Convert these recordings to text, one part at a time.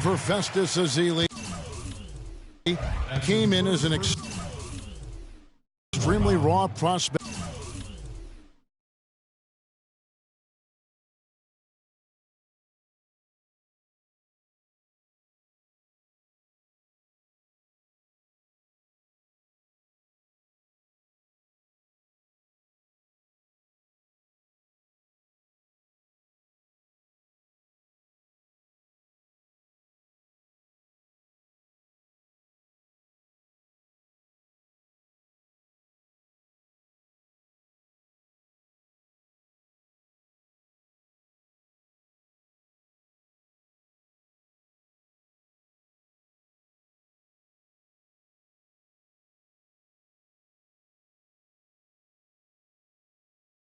for Festus Ezeli. Came in as an extremely raw prospect.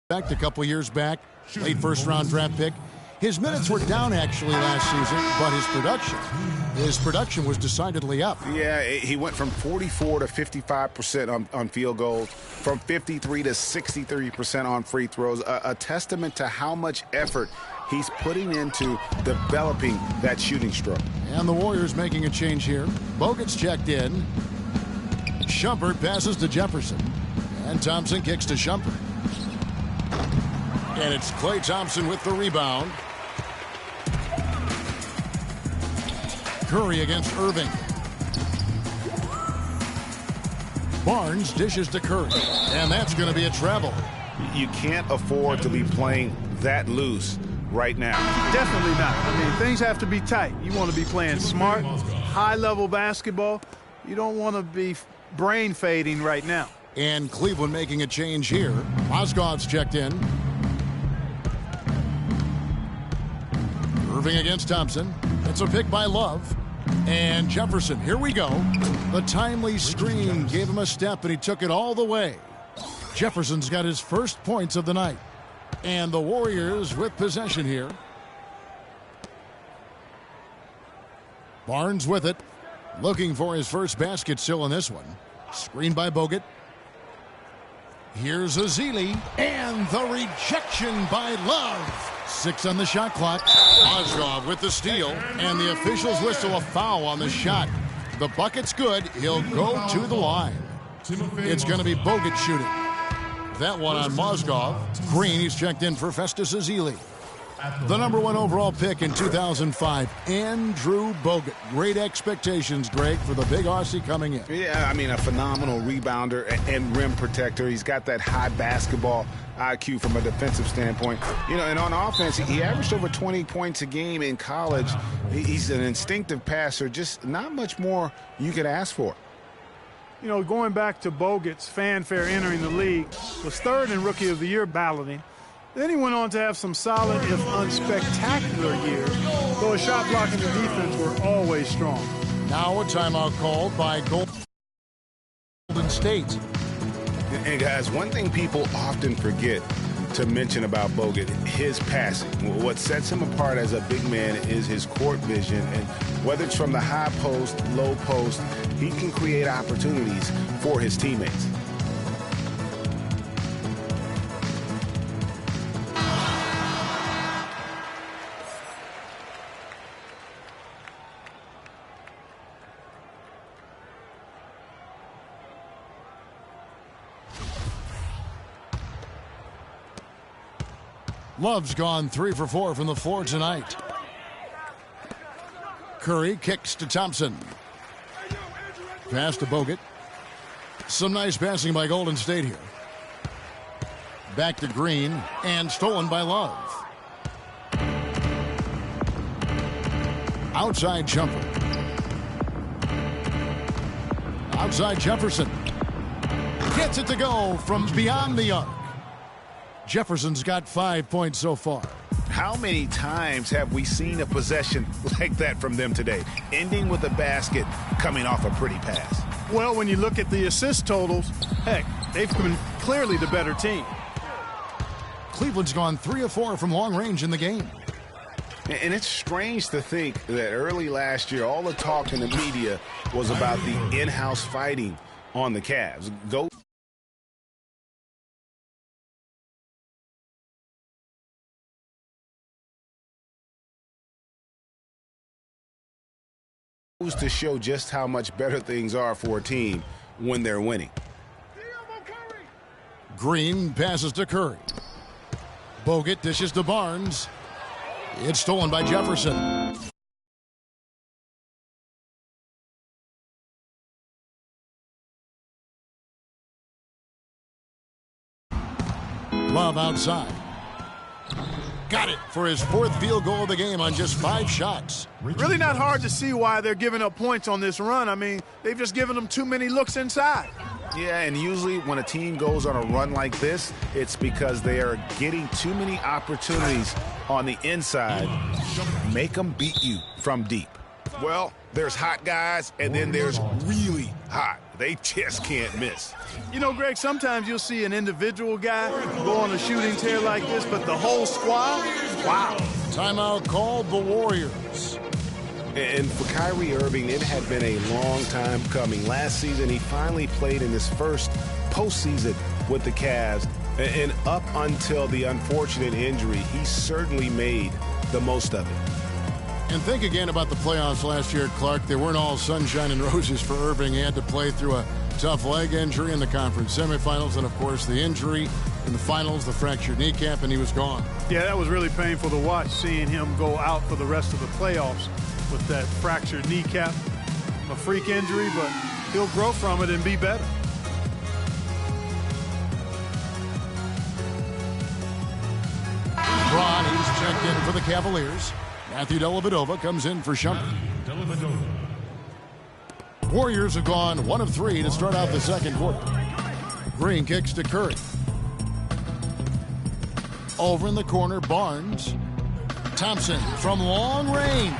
A couple years back, late first-round draft pick. His minutes were down actually last season, but his production was decidedly up. Yeah, he went from 44 to 55% on field goals, from 53 to 63% on free throws. A testament to how much effort he's putting into developing that shooting stroke. And the Warriors making a change here. Bogut's checked in. Shumpert passes to Jefferson, and Thompson kicks to Shumpert. And it's Klay Thompson with the rebound. Curry against Irving. Barnes dishes to Curry. And that's going to be a travel. You can't afford to be playing that loose right now. Definitely not. I mean, things have to be tight. You want to be playing smart, high-level basketball. You don't want to be brain fading right now. And Cleveland making a change here. Mozgov's checked in. Irving against Thompson. It's a pick by Love. And Jefferson, here we go. The timely screen gave him a step, and he took it all the way. Jefferson's got his first points of the night. And the Warriors with possession here. Barnes with it. Looking for his first basket still in this one. Screen by Bogut. Here's Ezeli, and the rejection by Love. 6 on the shot clock. Mozgov with the steal, and the officials whistle a foul on the shot. The bucket's good. He'll go to the line. It's going to be Bogut shooting. That one on Mozgov. Green, he's checked in for Festus Ezeli. The number 1 overall pick in 2005, Andrew Bogut. Great expectations, Greg, for the big Aussie coming in. Yeah, I mean, a phenomenal rebounder and rim protector. He's got that high basketball IQ from a defensive standpoint. You know, and on offense, he averaged over 20 points a game in college. He's an instinctive passer, just not much more you could ask for. You know, going back to Bogut's fanfare entering the league, was 3rd in Rookie of the Year balloting. Then he went on to have some solid, if unspectacular years, though his shot blocking and defense were always strong. Now a timeout called by Golden State. And guys, one thing people often forget to mention about Bogut, his passing. What sets him apart as a big man is his court vision, and whether it's from the high post, low post, he can create opportunities for his teammates. Love's gone 3 for 4 from the floor tonight. Curry kicks to Thompson. Pass to Bogut. Some nice passing by Golden State here. Back to Green, and stolen by Love. Outside Shumpert. Outside Jefferson. Gets it to go from beyond the arc. Jefferson's got 5 points so far. How many times have we seen a possession like that from them today, ending with a basket coming off a pretty pass? Well, when you look at the assist totals, heck, they've been clearly the better team. Cleveland's gone 3 of 4 from long range in the game. And it's strange to think that early last year, all the talk in the media was about the in-house fighting on the Cavs. Go Goes to show just how much better things are for a team when they're winning. Green passes to Curry. Bogut dishes to Barnes. It's stolen by Jefferson. Love outside. Got it for his fourth field goal of the game on just 5 shots. Really not hard to see why they're giving up points on this run. I mean, they've just given them too many looks inside. Yeah, and usually when a team goes on a run like this, it's because they are getting too many opportunities on the inside. Make them beat you from deep. Well, there's hot guys, and then there's really hot. They just can't miss. You know, Greg, sometimes you'll see an individual guy go on a shooting tear like this, but the whole squad, wow. Timeout called the Warriors. And for Kyrie Irving, it had been a long time coming. Last season, he finally played in his first postseason with the Cavs. And up until the unfortunate injury, he certainly made the most of it. And think again about the playoffs last year, Clark. They weren't all sunshine and roses for Irving. He had to play through a tough leg injury in the conference semifinals, and, of course, the injury in the finals, the fractured kneecap, and he was gone. Yeah, that was really painful to watch, seeing him go out for the rest of the playoffs with that fractured kneecap. A freak injury, but he'll grow from it and be better. LeBron, he's checked in for the Cavaliers. Matthew Dellavedova comes in for Shumpert. Warriors have gone 1 of 3 to start out the second quarter. Green kicks to Curry. Over in the corner, Barnes. Thompson from long range.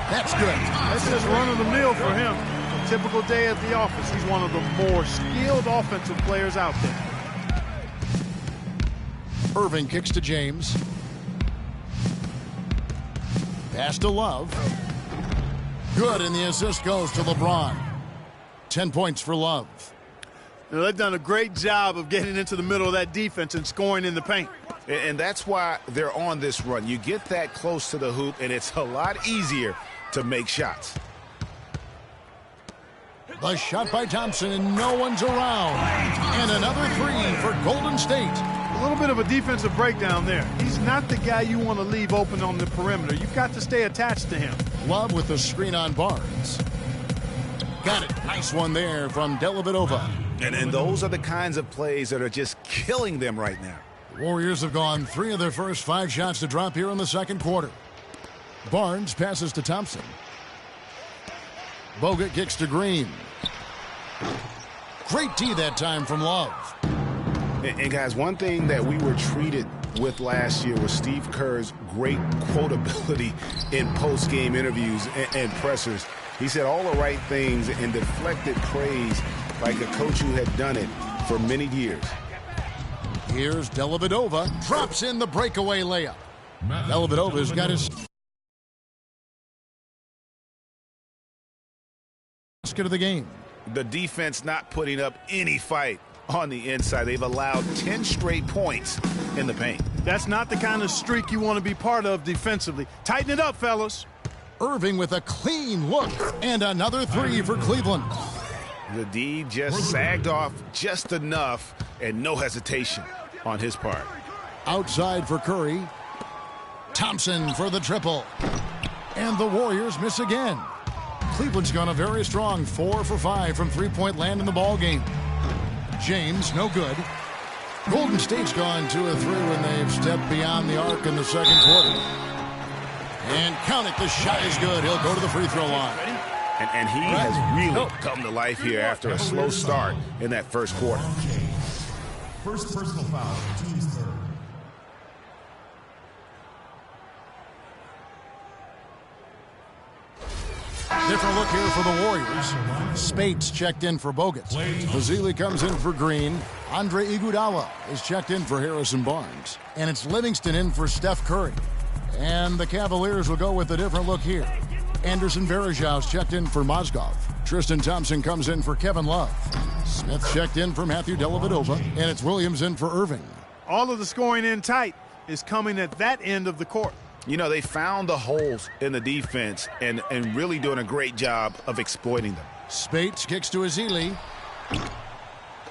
That's good. That's just run-of-the-mill for him. A typical day at the office. He's one of the more skilled offensive players out there. Irving kicks to James. Pass to Love. Good, and the assist goes to LeBron. 10 points for Love. Now, they've done a great job of getting into the middle of that defense and scoring in the paint. And that's why they're on this run. You get that close to the hoop, and it's a lot easier to make shots. The shot by Thompson, and no one's around. And another 3 for Golden State. A little bit of a defensive breakdown there. He's not the guy you want to leave open on the perimeter. You've got to stay attached to him. Love with the screen on Barnes. Got it. Nice one there from Dellavedova. And those are the kinds of plays that are just killing them right now. The Warriors have gone 3 of their first 5 shots to drop here in the second quarter. Barnes passes to Thompson. Bogut kicks to Green. Great D that time from Love. And guys, one thing that we were treated with last year was Steve Kerr's great quotability in post-game interviews and pressers. He said all the right things and deflected praise like a coach who had done it for many years. Here's Dellavedova. Drops in the breakaway layup. Dellavedova's got his basket of the game. The defense not putting up any fight on the inside. They've allowed 10 straight points in the paint. That's not the kind of streak you want to be part of defensively. Tighten it up, fellas. Irving with a clean look. And another 3 for Cleveland. The D just sagged off just enough, and no hesitation on his part. Outside for Curry. Thompson for the triple. And the Warriors miss again. Cleveland's gone a very strong 4 for 5 from three-point land in the ball game. James, no good. Golden State's gone 2 of 3 when they've stepped beyond the arc in the second quarter. And count it, the shot is good. He'll go to the free throw line. And he has really come to life here after a slow start in that first quarter. First personal foul, team's third. Different look here for the Warriors. Spates checked in for Bogut. Bazili comes in for Green. Andre Iguodala is checked in for Harrison Barnes. And it's Livingston in for Steph Curry. And the Cavaliers will go with a different look here. Anderson Varejau's checked in for Mozgov. Tristan Thompson comes in for Kevin Love. Smith checked in for Matthew Dellavedova. And it's Williams in for Irving. All of the scoring in tight is coming at that end of the court. You know, they found the holes in the defense and really doing a great job of exploiting them. Spates kicks to Azili.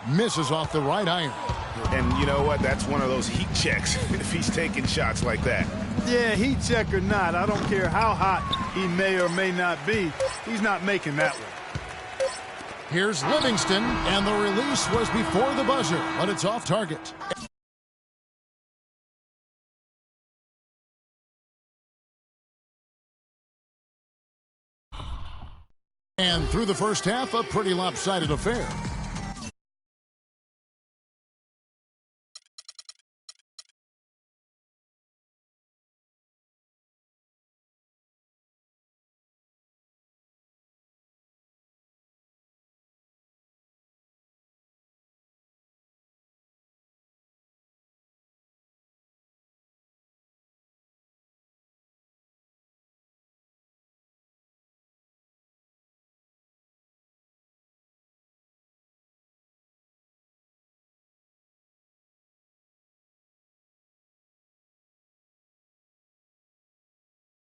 Misses off the right iron. And you know what? That's one of those heat checks if he's taking shots like that. Yeah, heat check or not, I don't care how hot he may or may not be. He's not making that one. Here's Livingston, and the release was before the buzzer, but it's off target. And through the first half, a pretty lopsided affair.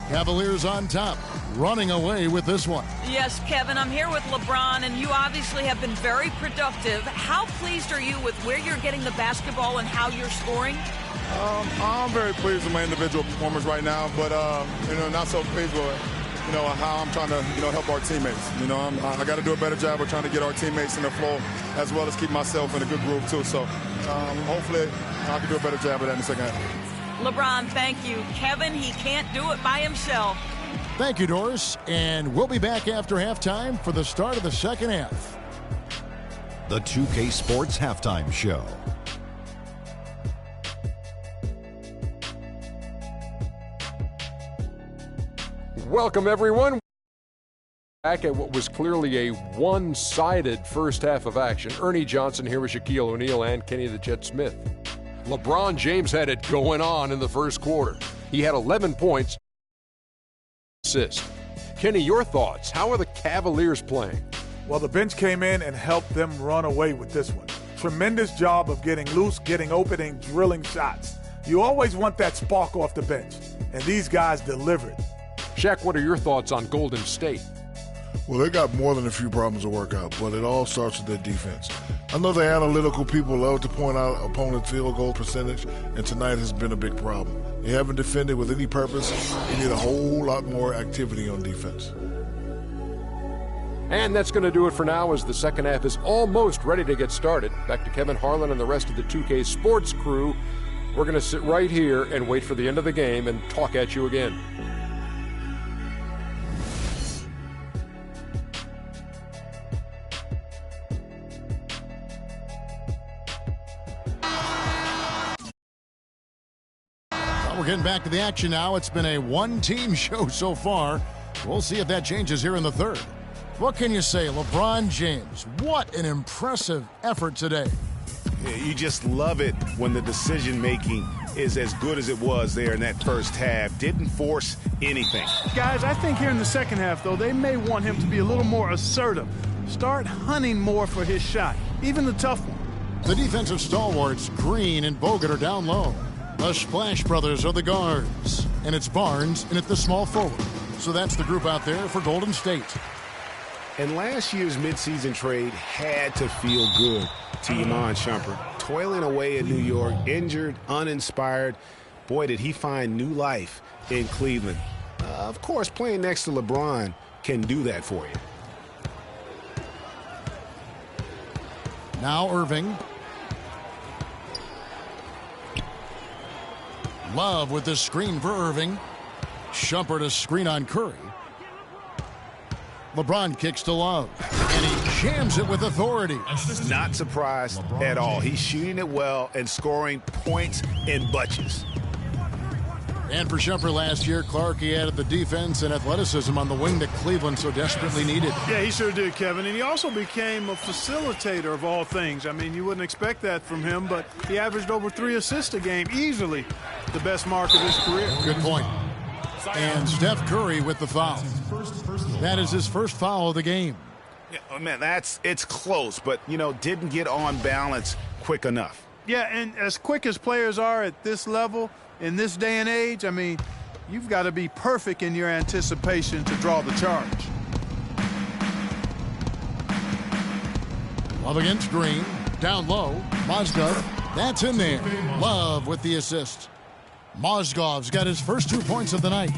Cavaliers on top, running away with this one. Yes, Kevin, I'm here with LeBron, and you obviously have been very productive. How pleased are you with where you're getting the basketball and how you're scoring? I'm very pleased with my individual performance right now, but, not so pleased with, how I'm trying to, help our teammates. I got to do a better job of trying to get our teammates in the flow as well as keep myself in a good groove, too. So hopefully I can do a better job of that in the second half. LeBron, thank you. Kevin, he can't do it by himself. Thank you, Doris. And we'll be back after halftime for the start of the second half. The 2K Sports Halftime Show. Welcome, everyone. Back at what was clearly a one-sided first half of action. Ernie Johnson here with Shaquille O'Neal and Kenny the Jet Smith. LeBron James had it going on in the first quarter. He had 11 points. Assist. Kenny, your thoughts? How are the Cavaliers playing? Well, the bench came in and helped them run away with this one. Tremendous job of getting loose, getting open, and drilling shots. You always want that spark off the bench, and these guys delivered. Shaq, what are your thoughts on Golden State? Well, they got more than a few problems to work out, but it all starts with their defense. I know the analytical people love to point out opponent field goal percentage, and tonight has been a big problem. They haven't defended with any purpose. They need a whole lot more activity on defense. And that's going to do it for now as the second half is almost ready to get started. Back to Kevin Harlan and the rest of the 2K Sports crew. We're going to sit right here and wait for the end of the game and talk at you again. We're getting back to the action now. It's been a one-team show so far. We'll see if that changes here in the third. What can you say, LeBron James? What an impressive effort today. Yeah, you just love it when the decision-making is as good as it was there in that first half. Didn't force anything. Guys, I think here in the second half, though, they may want him to be a little more assertive. Start hunting more for his shot, even the tough one. The defensive stalwarts, Green and Bogut, are down low. The Splash Brothers are the guards, and it's Barnes and it's the small forward. So that's the group out there for Golden State. And last year's midseason trade had to feel good to Iman Shumpert. Toiling away in New York, injured, uninspired. Boy, did he find new life in Cleveland. Of course, playing next to LeBron can do that for you. Now Irving. Love with the screen for Irving. Shumpert a screen on Curry. LeBron kicks to Love, and he jams it with authority. Not surprised at all. He's shooting it well and scoring points in bunches. And for Shumpert last year, Clark, he added the defense and athleticism on the wing that Cleveland so desperately needed. Yeah, he sure did, Kevin. And he also became a facilitator of all things. I mean, you wouldn't expect that from him, but he averaged over 3 assists a game, easily the best mark of his career. Good point. And Steph Curry with the foul. That is his first foul of the game. Yeah, oh man, it's close, but, didn't get on balance quick enough. Yeah, and as quick as players are at this level, in this day and age, I mean, You've got to be perfect in your anticipation to draw the charge. Love against Green. Down low. Mozgov. That's in there. Love with the assist. Mozgov's got his first 2 points of the night.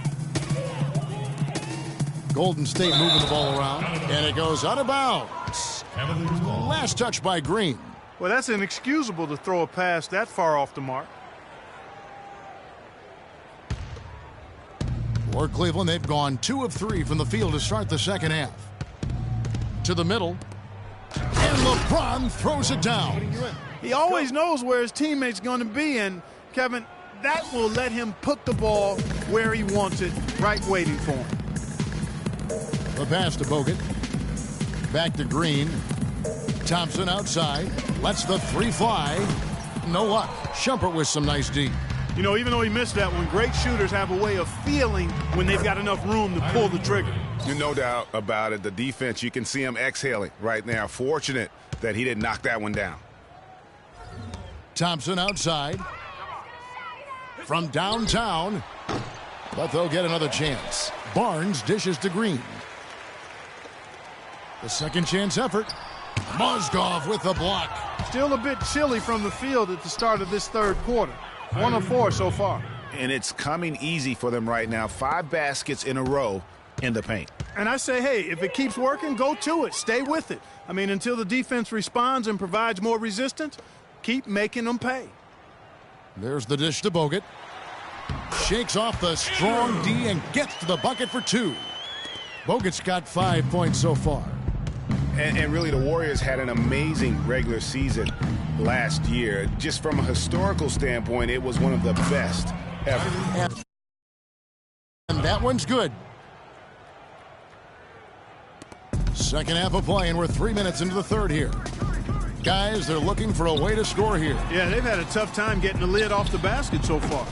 Golden State moving the ball around. And it goes out of bounds. Last touch by Green. Well, that's inexcusable to throw a pass that far off the mark. For Cleveland, they've gone 2 of 3 from the field to start the second half. To the middle. And LeBron throws it down. He always knows where his teammate's going to be, and Kevin, that will let him put the ball where he wants it, right waiting for him. The pass to Bogut. Back to Green. Thompson outside. Lets the 3 fly. No luck. Shumpert with some nice D. You know, even though he missed that one, great shooters have a way of feeling when they've got enough room to pull the trigger. No doubt about it. The defense, you can see him exhaling right now. Fortunate that he didn't knock that one down. Thompson outside. From downtown. But they'll get another chance. Barnes dishes to Green. The second chance effort. Mozgov with the block. Still a bit chilly from the field at the start of this third quarter. 1 of 4 so far. And it's coming easy for them right now. 5 baskets in a row in the paint. And I say, hey, if it keeps working, go to it. Stay with it. I mean, until the defense responds and provides more resistance, keep making them pay. There's the dish to Bogut. Shakes off the strong D and gets to the bucket for 2. Bogut's got 5 points so far. And really, the Warriors had an amazing regular season last year. Just from a historical standpoint, it was one of the best ever. And that one's good. Second half of play, and we're 3 minutes into the third here. Guys, they're looking for a way to score here. Yeah, they've had a tough time getting the lid off the basket so far.